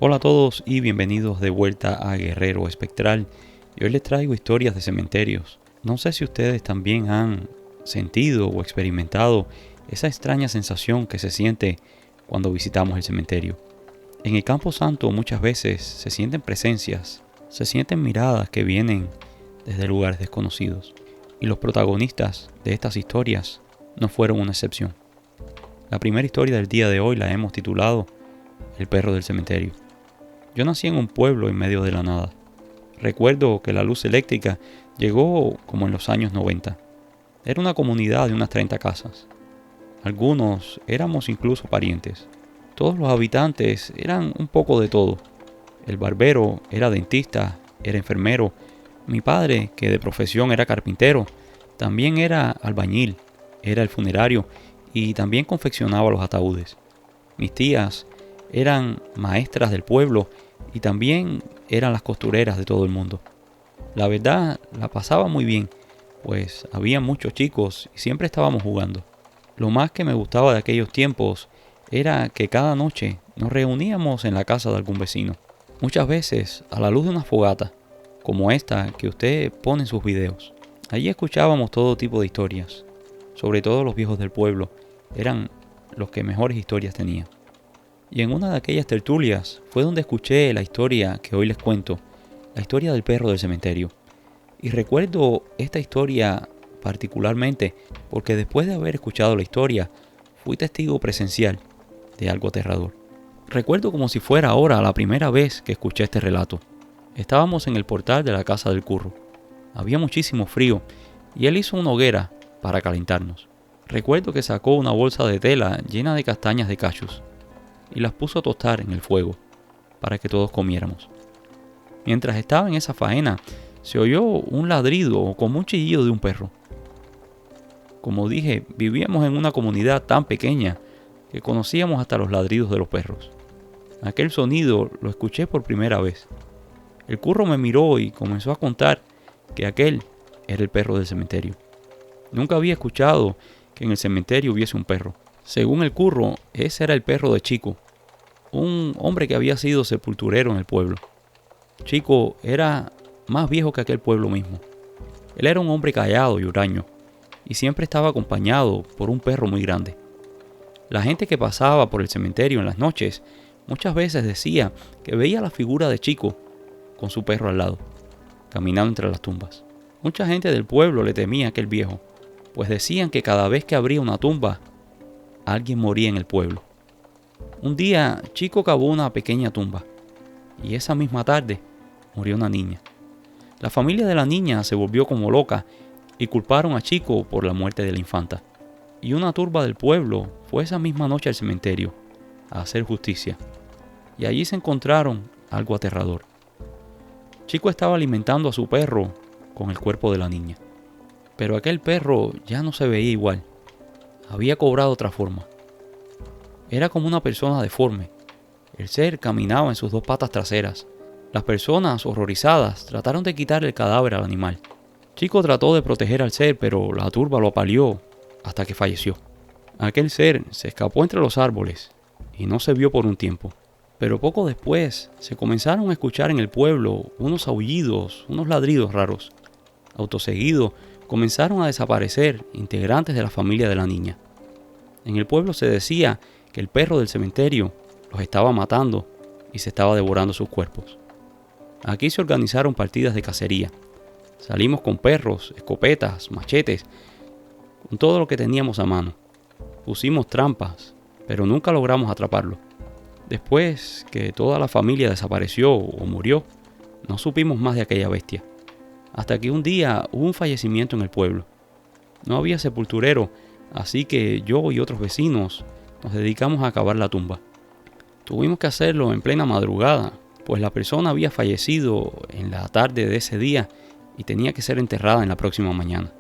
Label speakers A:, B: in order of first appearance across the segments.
A: Hola a todos y bienvenidos de vuelta a Guerrero Espectral. Y hoy les traigo historias de cementerios. No sé si ustedes también han sentido o experimentado esa extraña sensación que se siente cuando visitamos el cementerio. En el Campo Santo muchas veces se sienten presencias, se sienten miradas que vienen desde lugares desconocidos. Y los protagonistas de estas historias no fueron una excepción. La primera historia del día de hoy la hemos titulado El perro del cementerio. Yo nací en un pueblo en medio de la nada. Recuerdo que la luz eléctrica llegó como en los años 90. Era una comunidad de unas 30 casas. Algunos éramos incluso parientes. Todos los habitantes eran un poco de todo. El barbero era dentista, era enfermero. Mi padre, que de profesión era carpintero, también era albañil, era el funerario y también confeccionaba los ataúdes. Mis tías eran maestras del pueblo y también eran las costureras de todo el mundo. La verdad, la pasaba muy bien, pues había muchos chicos y siempre estábamos jugando. Lo más que me gustaba de aquellos tiempos era que cada noche nos reuníamos en la casa de algún vecino. Muchas veces a la luz de una fogata, como esta que usted pone en sus videos. Allí escuchábamos todo tipo de historias. Sobre todo los viejos del pueblo eran los que mejores historias tenían. Y en una de aquellas tertulias fue donde escuché la historia que hoy les cuento, la historia del perro del cementerio. Y recuerdo esta historia particularmente porque después de haber escuchado la historia, fui testigo presencial de algo aterrador. Recuerdo como si fuera ahora la primera vez que escuché este relato. Estábamos en el portal de la casa del curro. Había muchísimo frío y él hizo una hoguera para calentarnos. Recuerdo que sacó una bolsa de tela llena de castañas de cachus y las puso a tostar en el fuego para que todos comiéramos. Mientras estaba en esa faena, se oyó un ladrido o como un chillido de un perro. Como dije, vivíamos en una comunidad tan pequeña que conocíamos hasta los ladridos de los perros. Aquel sonido lo escuché por primera vez. El curro me miró y comenzó a contar que aquel era el perro del cementerio. Nunca había escuchado que en el cementerio hubiese un perro. Según el curro, ese era el perro de Chico, un hombre que había sido sepulturero en el pueblo. Chico era más viejo que aquel pueblo mismo. Él era un hombre callado y huraño, y siempre estaba acompañado por un perro muy grande. La gente que pasaba por el cementerio en las noches muchas veces decía que veía la figura de Chico con su perro al lado, caminando entre las tumbas. Mucha gente del pueblo le temía a aquel viejo, pues decían que cada vez que abría una tumba, alguien moría en el pueblo. Un día, Chico cavó una pequeña tumba, y esa misma tarde murió una niña. La familia de la niña se volvió como loca y culparon a Chico por la muerte de la infanta. Y una turba del pueblo fue esa misma noche al cementerio a hacer justicia. Y allí se encontraron algo aterrador. Chico estaba alimentando a su perro con el cuerpo de la niña. Pero aquel perro ya no se veía igual. Había cobrado otra forma. Era como una persona deforme. El ser caminaba en sus dos patas traseras. Las personas, horrorizadas, trataron de quitar el cadáver al animal. Chico trató de proteger al ser, pero la turba lo apaleó hasta que falleció. Aquel ser se escapó entre los árboles y no se vio por un tiempo. Pero poco después se comenzaron a escuchar en el pueblo unos aullidos, unos ladridos raros. Acto seguido comenzaron a desaparecer integrantes de la familia de la niña. En el pueblo se decía que el perro del cementerio los estaba matando y se estaba devorando sus cuerpos. Aquí se organizaron partidas de cacería. Salimos con perros, escopetas, machetes, con todo lo que teníamos a mano. Pusimos trampas, pero nunca logramos atraparlo. Después que toda la familia desapareció o murió, no supimos más de aquella bestia. Hasta que un día hubo un fallecimiento en el pueblo. No había sepulturero, así que yo y otros vecinos nos dedicamos a cavar la tumba. Tuvimos que hacerlo en plena madrugada, pues la persona había fallecido en la tarde de ese día y tenía que ser enterrada en la próxima mañana.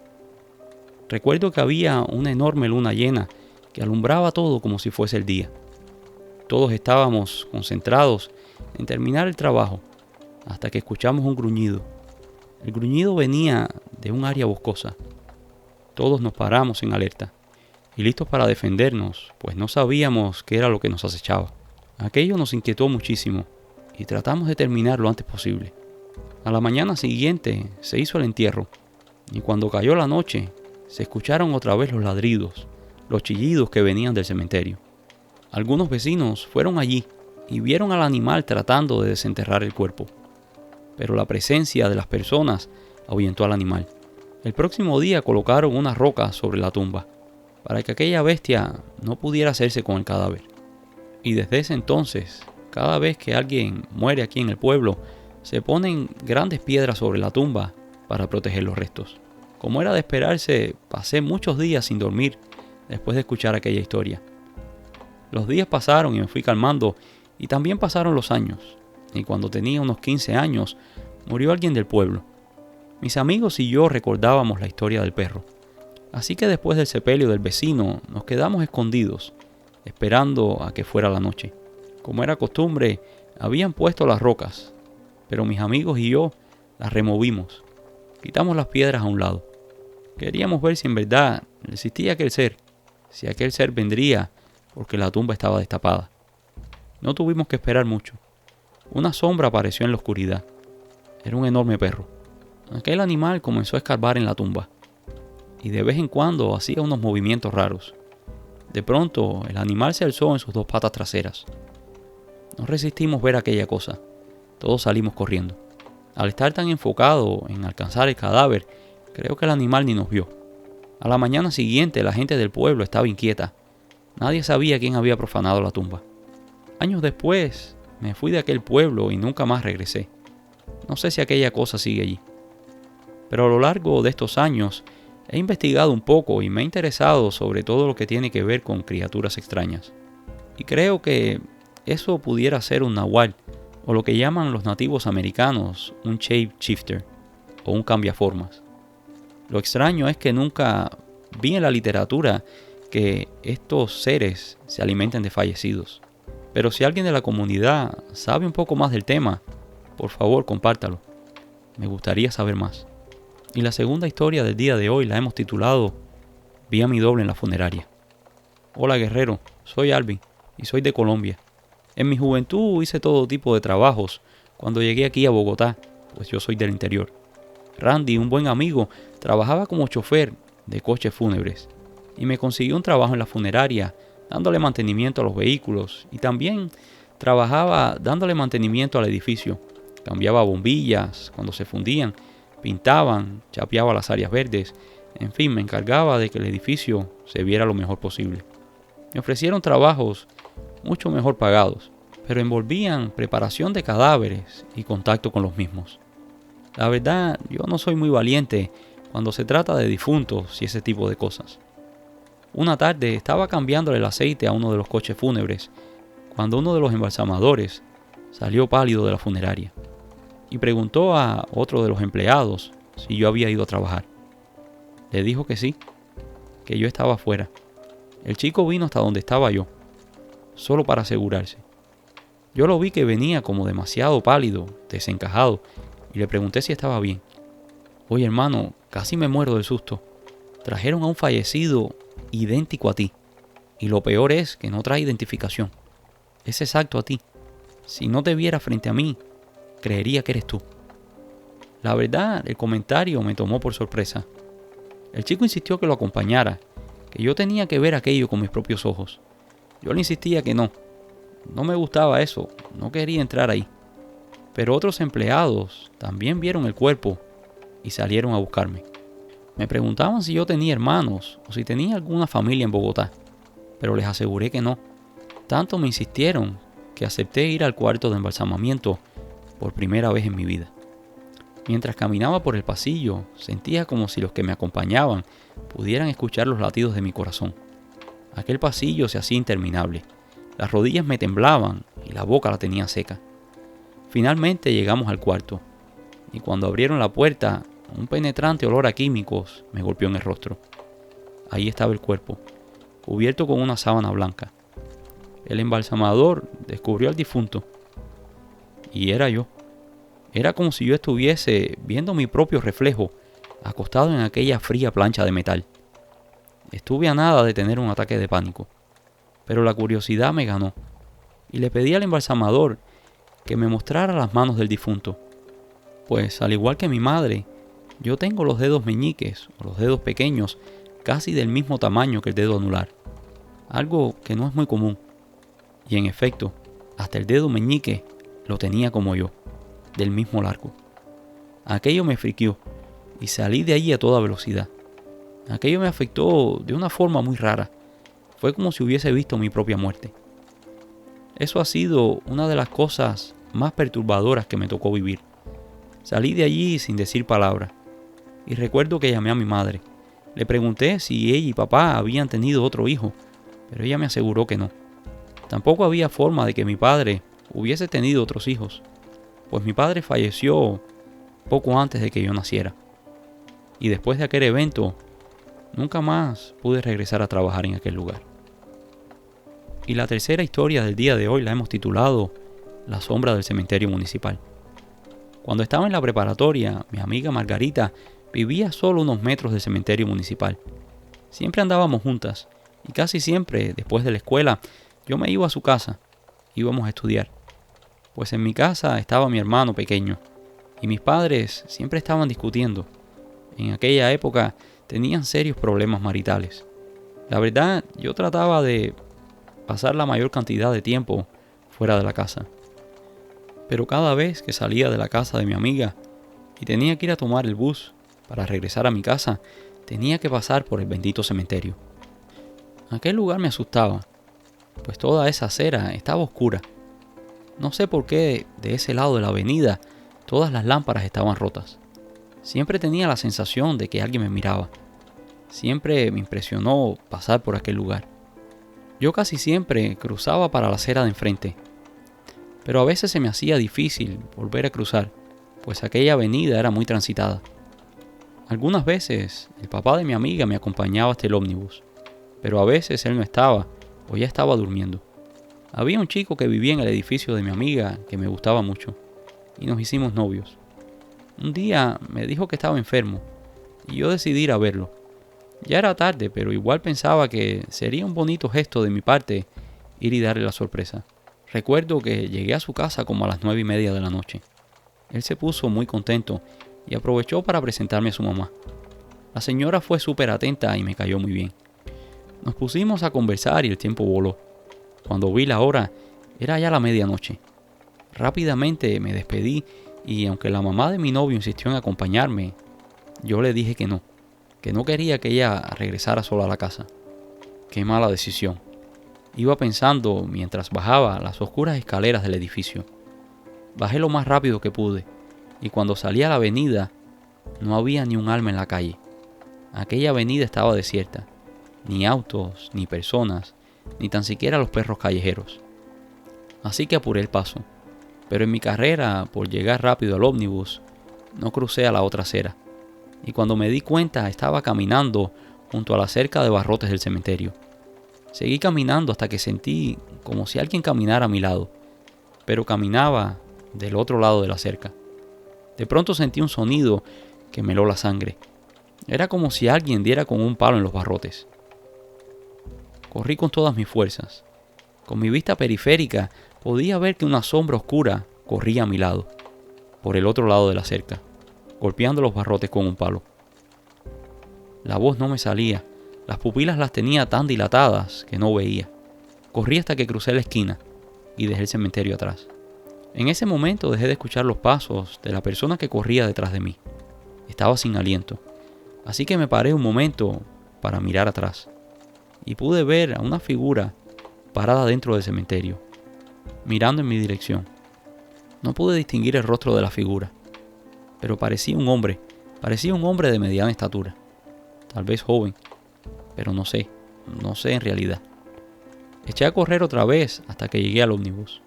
A: Recuerdo que había una enorme luna llena que alumbraba todo como si fuese el día. Todos estábamos concentrados en terminar el trabajo hasta que escuchamos un gruñido. El gruñido venía de un área boscosa. Todos nos paramos en alerta y listos para defendernos, pues no sabíamos qué era lo que nos acechaba. Aquello nos inquietó muchísimo y tratamos de terminar lo antes posible. A la mañana siguiente se hizo el entierro y cuando cayó la noche se escucharon otra vez los ladridos, los chillidos que venían del cementerio. Algunos vecinos fueron allí y vieron al animal tratando de desenterrar el cuerpo, pero la presencia de las personas ahuyentó al animal. El próximo día colocaron una roca sobre la tumba para que aquella bestia no pudiera hacerse con el cadáver. Y desde ese entonces, cada vez que alguien muere aquí en el pueblo, se ponen grandes piedras sobre la tumba para proteger los restos. Como era de esperarse, pasé muchos días sin dormir después de escuchar aquella historia. Los días pasaron y me fui calmando, y también pasaron los años. Y cuando tenía unos 15 años, murió alguien del pueblo. Mis amigos y yo recordábamos la historia del perro. Así que después del sepelio del vecino, nos quedamos escondidos, esperando a que fuera la noche. Como era costumbre, habían puesto las rocas, pero mis amigos y yo las removimos. Quitamos las piedras a un lado. Queríamos ver si en verdad existía aquel ser, si aquel ser vendría porque la tumba estaba destapada. No tuvimos que esperar mucho. Una sombra apareció en la oscuridad. Era un enorme perro. Aquel animal comenzó a escarbar en la tumba y de vez en cuando hacía unos movimientos raros. De pronto, el animal se alzó en sus dos patas traseras. No resistimos ver aquella cosa. Todos salimos corriendo. Al estar tan enfocado en alcanzar el cadáver, creo que el animal ni nos vio. A la mañana siguiente, la gente del pueblo estaba inquieta. Nadie sabía quién había profanado la tumba. Años después, me fui de aquel pueblo y nunca más regresé. No sé si aquella cosa sigue allí. Pero a lo largo de estos años, he investigado un poco y me he interesado sobre todo lo que tiene que ver con criaturas extrañas. Y creo que eso pudiera ser un nahual, o lo que llaman los nativos americanos un shape shifter, o un cambiaformas. Lo extraño es que nunca vi en la literatura que estos seres se alimenten de fallecidos. Pero si alguien de la comunidad sabe un poco más del tema, por favor compártalo. Me gustaría saber más. Y la segunda historia del día de hoy la hemos titulado Vi a mi doble en la funeraria. Hola guerrero, soy Alvin y soy de Colombia. En mi juventud hice todo tipo de trabajos cuando llegué aquí a Bogotá, pues yo soy del interior. Randy, un buen amigo, trabajaba como chofer de coches fúnebres y me consiguió un trabajo en la funeraria dándole mantenimiento a los vehículos y también trabajaba dándole mantenimiento al edificio. Cambiaba bombillas cuando se fundían, pintaban, chapeaba las áreas verdes, en fin, me encargaba de que el edificio se viera lo mejor posible. Me ofrecieron trabajos mucho mejor pagados, pero envolvían preparación de cadáveres y contacto con los mismos. La verdad, yo no soy muy valiente cuando se trata de difuntos y ese tipo de cosas. Una tarde estaba cambiándole el aceite a uno de los coches fúnebres cuando uno de los embalsamadores salió pálido de la funeraria y preguntó a otro de los empleados si yo había ido a trabajar. Le dijo que sí, que yo estaba afuera. El chico vino hasta donde estaba yo, solo para asegurarse. Yo lo vi que venía como demasiado pálido, desencajado, y le pregunté si estaba bien. Oye hermano, casi me muero del susto. Trajeron a un fallecido idéntico a ti, y lo peor es que no trae identificación. Es exacto a ti. Si no te viera frente a mí, creería que eres tú. La verdad, el comentario me tomó por sorpresa. El chico insistió que lo acompañara, que yo tenía que ver aquello con mis propios ojos. Yo le insistía que no me gustaba eso, no quería entrar ahí. Pero otros empleados también vieron el cuerpo y salieron a buscarme. Me preguntaban si yo tenía hermanos o si tenía alguna familia en Bogotá, pero les aseguré que no. Tanto me insistieron que acepté ir al cuarto de embalsamamiento por primera vez en mi vida. Mientras caminaba por el pasillo, sentía como si los que me acompañaban pudieran escuchar los latidos de mi corazón. Aquel pasillo se hacía interminable. Las rodillas me temblaban y la boca la tenía seca. Finalmente llegamos al cuarto, y cuando abrieron la puerta, un penetrante olor a químicos me golpeó en el rostro. Ahí estaba el cuerpo, cubierto con una sábana blanca. El embalsamador descubrió al difunto, y era yo. Era como si yo estuviese viendo mi propio reflejo, acostado en aquella fría plancha de metal. Estuve a nada de tener un ataque de pánico, pero la curiosidad me ganó, y le pedí al embalsamador que me mostrara las manos del difunto. Pues al igual que mi madre, yo tengo los dedos meñiques o los dedos pequeños casi del mismo tamaño que el dedo anular, algo que no es muy común. Y en efecto, hasta el dedo meñique lo tenía como yo, del mismo largo. Aquello me friquió y salí de allí a toda velocidad. Aquello me afectó de una forma muy rara. Fue como si hubiese visto mi propia muerte. Eso ha sido una de las cosas más perturbadoras que me tocó vivir. Salí de allí sin decir palabra. Y recuerdo que llamé a mi madre. Le pregunté si ella y papá habían tenido otro hijo, pero ella me aseguró que no. Tampoco había forma de que mi padre hubiese tenido otros hijos, pues mi padre falleció poco antes de que yo naciera. Y después de aquel evento, nunca más pude regresar a trabajar en aquel lugar. Y la tercera historia del día de hoy la hemos titulado La sombra del cementerio municipal. Cuando estaba en la preparatoria, mi amiga Margarita vivía solo unos metros del cementerio municipal. Siempre andábamos juntas y casi siempre, después de la escuela, yo me iba a su casa. Íbamos a estudiar. Pues en mi casa estaba mi hermano pequeño y mis padres siempre estaban discutiendo. En aquella época tenían serios problemas maritales. La verdad, yo trataba de pasar la mayor cantidad de tiempo fuera de la casa. Pero cada vez que salía de la casa de mi amiga y tenía que ir a tomar el bus para regresar a mi casa, tenía que pasar por el bendito cementerio. Aquel lugar me asustaba, pues toda esa acera estaba oscura. No sé por qué de ese lado de la avenida todas las lámparas estaban rotas. Siempre tenía la sensación de que alguien me miraba. Siempre me impresionó pasar por aquel lugar. Yo casi siempre cruzaba para la acera de enfrente, pero a veces se me hacía difícil volver a cruzar, pues aquella avenida era muy transitada. Algunas veces el papá de mi amiga me acompañaba hasta el ómnibus, pero a veces él no estaba o ya estaba durmiendo. Había un chico que vivía en el edificio de mi amiga que me gustaba mucho y nos hicimos novios. Un día me dijo que estaba enfermo y yo decidí ir a verlo. Ya era tarde, pero igual pensaba que sería un bonito gesto de mi parte ir y darle la sorpresa. Recuerdo que llegué a su casa como a las 9:30 de la noche. Él se puso muy contento y aprovechó para presentarme a su mamá. La señora fue súper atenta y me cayó muy bien. Nos pusimos a conversar y el tiempo voló. Cuando vi la hora, era ya la medianoche. Rápidamente me despedí y aunque la mamá de mi novio insistió en acompañarme, yo le dije que no quería que ella regresara sola a la casa. Qué mala decisión. Iba pensando mientras bajaba las oscuras escaleras del edificio. Bajé lo más rápido que pude y cuando salí a la avenida no había ni un alma en la calle. Aquella avenida estaba desierta. Ni autos, ni personas, ni tan siquiera los perros callejeros. Así que apuré el paso. Pero en mi carrera por llegar rápido al ómnibus, no crucé a la otra acera. Y cuando me di cuenta estaba caminando junto a la cerca de barrotes del cementerio. Seguí caminando hasta que sentí como si alguien caminara a mi lado, pero caminaba del otro lado de la cerca. De pronto sentí un sonido que me heló la sangre. Era como si alguien diera con un palo en los barrotes. Corrí con todas mis fuerzas. Con mi vista periférica podía ver que una sombra oscura corría a mi lado, por el otro lado de la cerca, golpeando los barrotes con un palo. La voz no me salía, las pupilas las tenía tan dilatadas que no veía. Corrí hasta que crucé la esquina y dejé el cementerio atrás. En ese momento dejé de escuchar los pasos de la persona que corría detrás de mí. Estaba sin aliento, así que me paré un momento para mirar atrás y pude ver a una figura parada dentro del cementerio, mirando en mi dirección. No pude distinguir el rostro de la figura, pero parecía un hombre de mediana estatura, tal vez joven, pero no sé en realidad. Eché a correr otra vez hasta que llegué al ómnibus.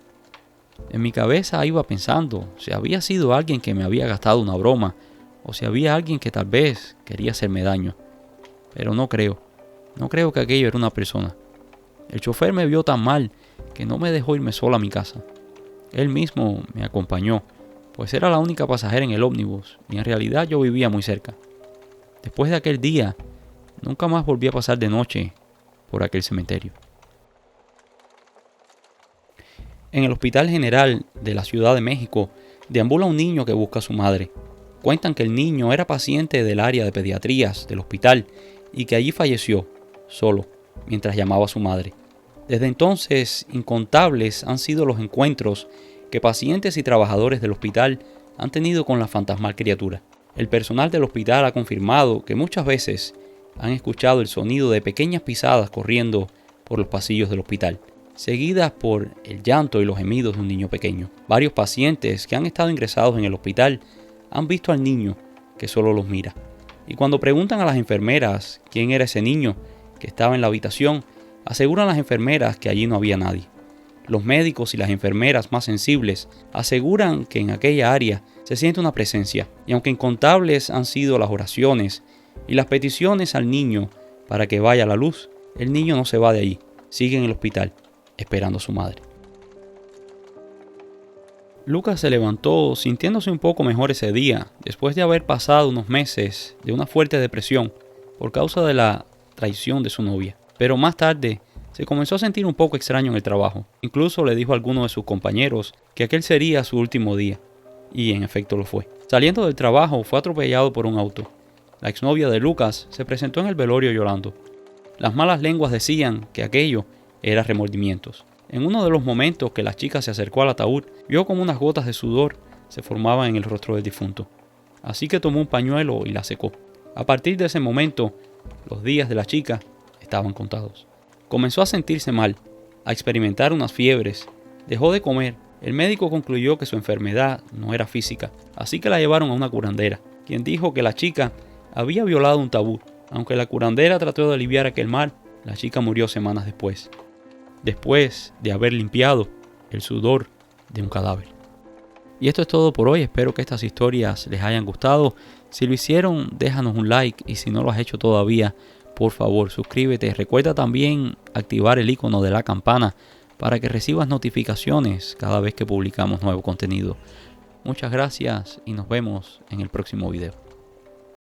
A: En mi cabeza iba pensando si había sido alguien que me había gastado una broma o si había alguien que tal vez quería hacerme daño, pero no creo que aquello era una persona. El chofer me vio tan mal que no me dejó irme sola a mi casa. Él mismo me acompañó, pues era la única pasajera en el ómnibus y en realidad yo vivía muy cerca. Después de aquel día, nunca más volví a pasar de noche por aquel cementerio. En el Hospital General de la Ciudad de México deambula un niño que busca a su madre. Cuentan que el niño era paciente del área de pediatrías del hospital y que allí falleció, solo, mientras llamaba a su madre. Desde entonces, incontables han sido los encuentros que pacientes y trabajadores del hospital han tenido con la fantasmal criatura. El personal del hospital ha confirmado que muchas veces han escuchado el sonido de pequeñas pisadas corriendo por los pasillos del hospital, seguidas por el llanto y los gemidos de un niño pequeño. Varios pacientes que han estado ingresados en el hospital han visto al niño que solo los mira. Y cuando preguntan a las enfermeras quién era ese niño que estaba en la habitación, aseguran las enfermeras que allí no había nadie. Los médicos y las enfermeras más sensibles aseguran que en aquella área se siente una presencia, y aunque incontables han sido las oraciones y las peticiones al niño para que vaya a la luz, el niño no se va de allí, sigue en el hospital, esperando a su madre. Lucas se levantó sintiéndose un poco mejor ese día, después de haber pasado unos meses de una fuerte depresión por causa de la traición de su novia. Pero más tarde se comenzó a sentir un poco extraño en el trabajo. Incluso le dijo a alguno de sus compañeros que aquel sería su último día. Y en efecto lo fue. Saliendo del trabajo fue atropellado por un auto. La exnovia de Lucas se presentó en el velorio llorando. Las malas lenguas decían que aquello era remordimientos. En uno de los momentos que la chica se acercó al ataúd, vio como unas gotas de sudor se formaban en el rostro del difunto. Así que tomó un pañuelo y la secó. A partir de ese momento, los días de la chica estaban contados. Comenzó a sentirse mal, a experimentar unas fiebres, dejó de comer. El médico concluyó que su enfermedad no era física, así que la llevaron a una curandera, quien dijo que la chica había violado un tabú. Aunque la curandera trató de aliviar aquel mal, la chica murió semanas después de haber limpiado el sudor de un cadáver. Y esto es todo por hoy. Espero que estas historias les hayan gustado. Si lo hicieron, déjanos un like, y si no lo has hecho todavía, por favor suscríbete. Recuerda también activar el icono de la campana para que recibas notificaciones cada vez que publicamos nuevo contenido. Muchas gracias y nos vemos en el próximo video.